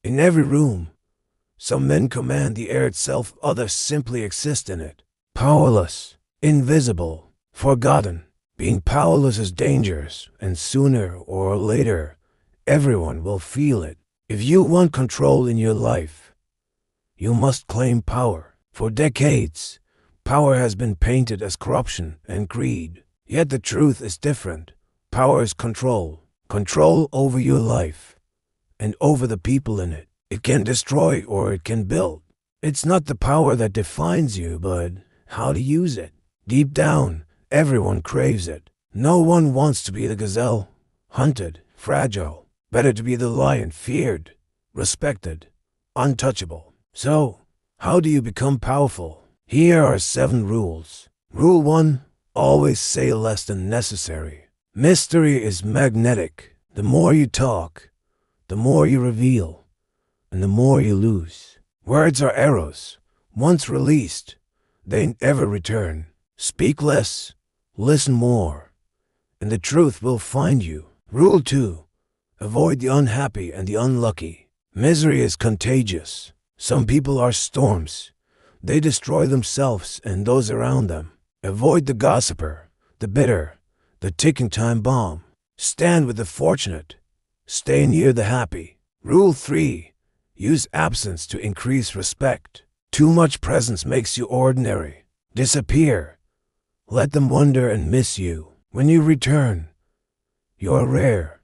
In every room, some men command the air itself, others simply exist in it. Powerless, invisible, forgotten. Being powerless is dangerous, and sooner or later, everyone will feel it. If you want control in your life, you must claim power. For decades, power has been painted as corruption and greed. Yet the truth is different. Power is control. Control over your life and over the people in it. It can destroy or it can build. It's not the power that defines you, but how to use it. Deep down, everyone craves it. No one wants to be the gazelle, hunted, fragile. Better to be the lion, feared, respected, untouchable. So, how do you become powerful? Here are 7 rules. Rule 1. Always say less than necessary. Mystery is magnetic. The more you talk, the more you reveal, and the more you lose. Words are arrows. Once released, they never return. Speak less, listen more, and the truth will find you. Rule 2. Avoid the unhappy and the unlucky. Misery is contagious. Some people are storms. They destroy themselves and those around them. Avoid the gossiper, the bitter, the ticking time bomb. Stand with the fortunate. Stay near the happy. Rule 3. Use absence to increase respect. Too much presence makes you ordinary. Disappear. Let them wonder and miss you. When you return, you're rare,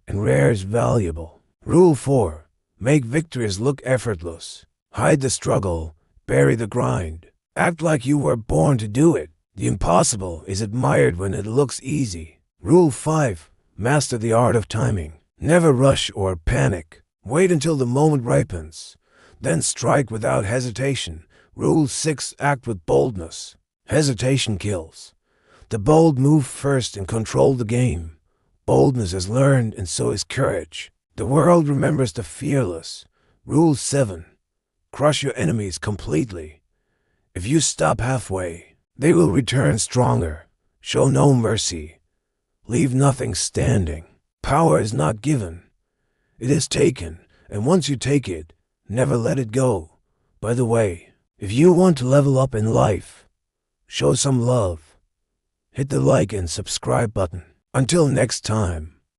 and rare is valuable. Rule 4. Make victories look effortless. Hide the struggle, bury the grind. Act like you were born to do it. The impossible is admired when it looks easy. Rule 5. Master the art of timing. Never rush or panic. Wait until the moment ripens. Then strike without hesitation. Rule 6. Act with boldness. Hesitation kills. The bold move first and control the game. Boldness is learned and so is courage. The world remembers the fearless. Rule 7. Crush your enemies completely. If you stop halfway, they will return stronger. Show no mercy. Leave nothing standing. Power is not given. It is taken, and once you take it, never let it go. By the way, if you want to level up in life, show some love. Hit the like and subscribe button. Until next time.